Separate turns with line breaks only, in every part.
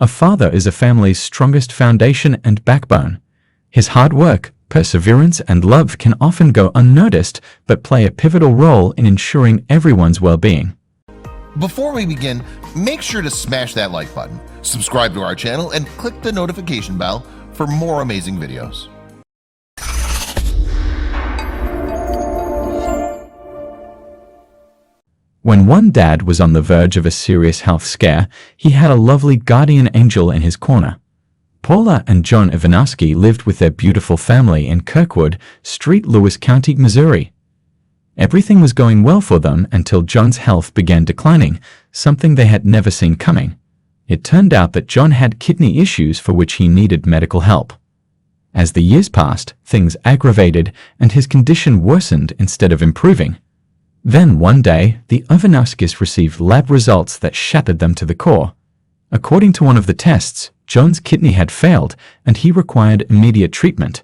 A father is a family's strongest foundation and backbone. His hard work, perseverance, and love can often go unnoticed, but play a pivotal role in ensuring everyone's well-being.
Before we begin, make sure to smash that like button, subscribe to our channel, and click the notification bell for more amazing videos.
When one dad was on the verge of a serious health scare, he had a lovely guardian angel in his corner. Paula and John Ivanowski lived with their beautiful family in Kirkwood Street, Lewis County, Missouri. Everything was going well for them until John's health began declining, something they had never seen coming. It turned out that John had kidney issues for which he needed medical help. As the years passed, things aggravated and his condition worsened instead of improving. Then one day, the Ivanowskis received lab results that shattered them to the core. According to one of the tests, John's kidney had failed and he required immediate treatment.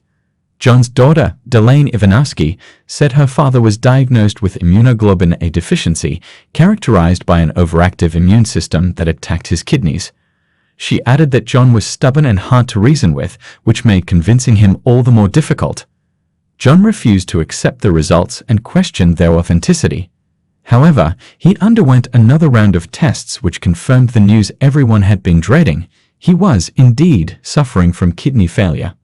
John's daughter, Delayne Ivanowski, said her father was diagnosed with immunoglobulin A deficiency, characterized by an overactive immune system that attacked his kidneys. She added that John was stubborn and hard to reason with, which made convincing him all the more difficult. John refused to accept the results and questioned their authenticity. However, he underwent another round of tests which confirmed the news everyone had been dreading. He was, indeed, suffering from kidney failure.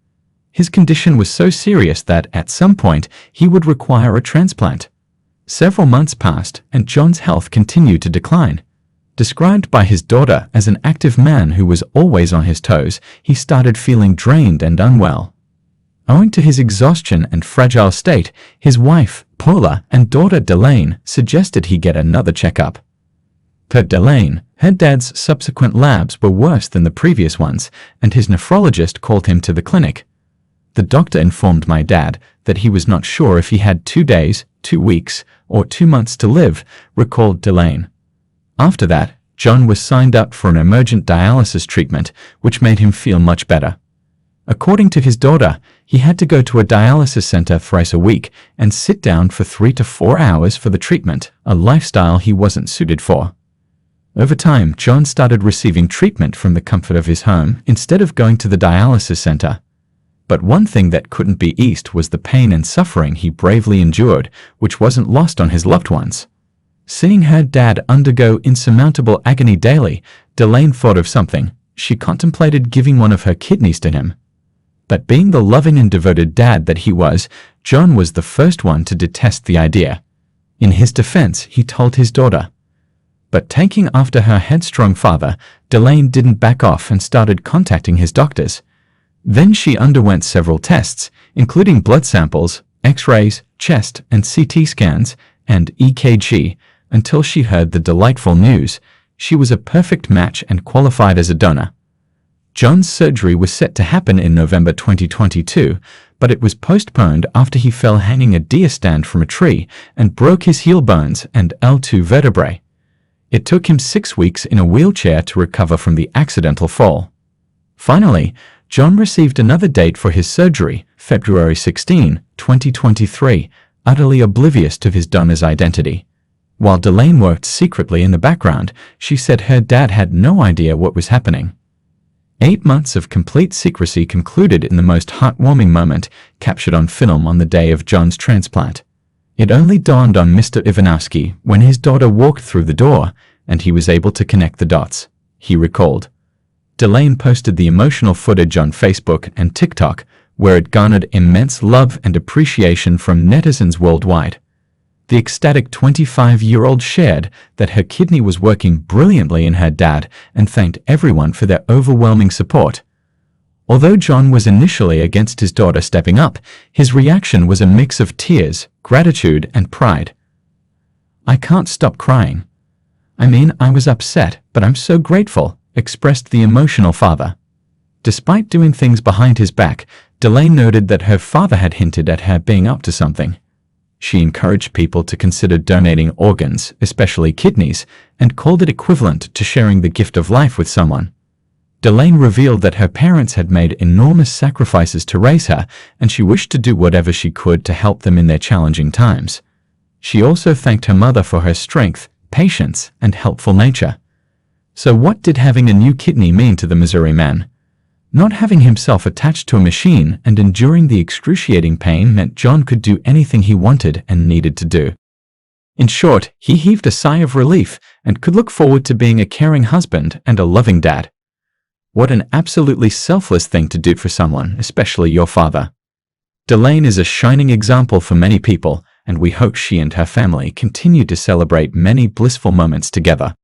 His condition was so serious that, at some point, he would require a transplant. Several months passed, and John's health continued to decline. Described by his daughter as an active man who was always on his toes, he started feeling drained and unwell. Owing to his exhaustion and fragile state, his wife, Paula, and daughter Delayne suggested he get another checkup. Per Delayne, her dad's subsequent labs were worse than the previous ones, and his nephrologist called him to the clinic. The doctor informed my dad that he was not sure if he had 2 days, 2 weeks, or 2 months to live, recalled Delayne. After that, John was signed up for an emergent dialysis treatment, which made him feel much better. According to his daughter, he had to go to a dialysis center thrice a week and sit down for 3 to 4 hours for the treatment, a lifestyle he wasn't suited for. Over time, John started receiving treatment from the comfort of his home instead of going to the dialysis center. But one thing that couldn't be eased was the pain and suffering he bravely endured, which wasn't lost on his loved ones. Seeing her dad undergo insurmountable agony daily, Delayne thought of something. She contemplated giving one of her kidneys to him. But being the loving and devoted dad that he was, John was the first one to detest the idea. In his defense, he told his daughter. But taking after her headstrong father, Delayne didn't back off and started contacting his doctors. Then she underwent several tests, including blood samples, X-rays, chest and CT scans, and EKG, until she heard the delightful news. She was a perfect match and qualified as a donor. John's surgery was set to happen in November 2022, but it was postponed after he fell hanging a deer stand from a tree and broke his heel bones and L2 vertebrae. It took him 6 weeks in a wheelchair to recover from the accidental fall. Finally, John received another date for his surgery, February 16, 2023, utterly oblivious to his donor's identity. While Delayne worked secretly in the background, she said her dad had no idea what was happening. 8 months of complete secrecy concluded in the most heartwarming moment captured on film on the day of John's transplant. It only dawned on Mr. Ivanowski when his daughter walked through the door and he was able to connect the dots, he recalled. Delayne posted the emotional footage on Facebook and TikTok, where it garnered immense love and appreciation from netizens worldwide. The ecstatic 25-year-old shared that her kidney was working brilliantly in her dad and thanked everyone for their overwhelming support. Although John was initially against his daughter stepping up, his reaction was a mix of tears, gratitude, and pride. "I can't stop crying. I was upset, but I'm so grateful," expressed the emotional father. Despite doing things behind his back, Delayne noted that her father had hinted at her being up to something. She encouraged people to consider donating organs, especially kidneys, and called it equivalent to sharing the gift of life with someone. Delayne revealed that her parents had made enormous sacrifices to raise her, and she wished to do whatever she could to help them in their challenging times. She also thanked her mother for her strength, patience, and helpful nature. So what did having a new kidney mean to the Missouri man? Not having himself attached to a machine and enduring the excruciating pain meant John could do anything he wanted and needed to do. In short, he heaved a sigh of relief and could look forward to being a caring husband and a loving dad. What an absolutely selfless thing to do for someone, especially your father. Delayne is a shining example for many people, and we hope she and her family continue to celebrate many blissful moments together.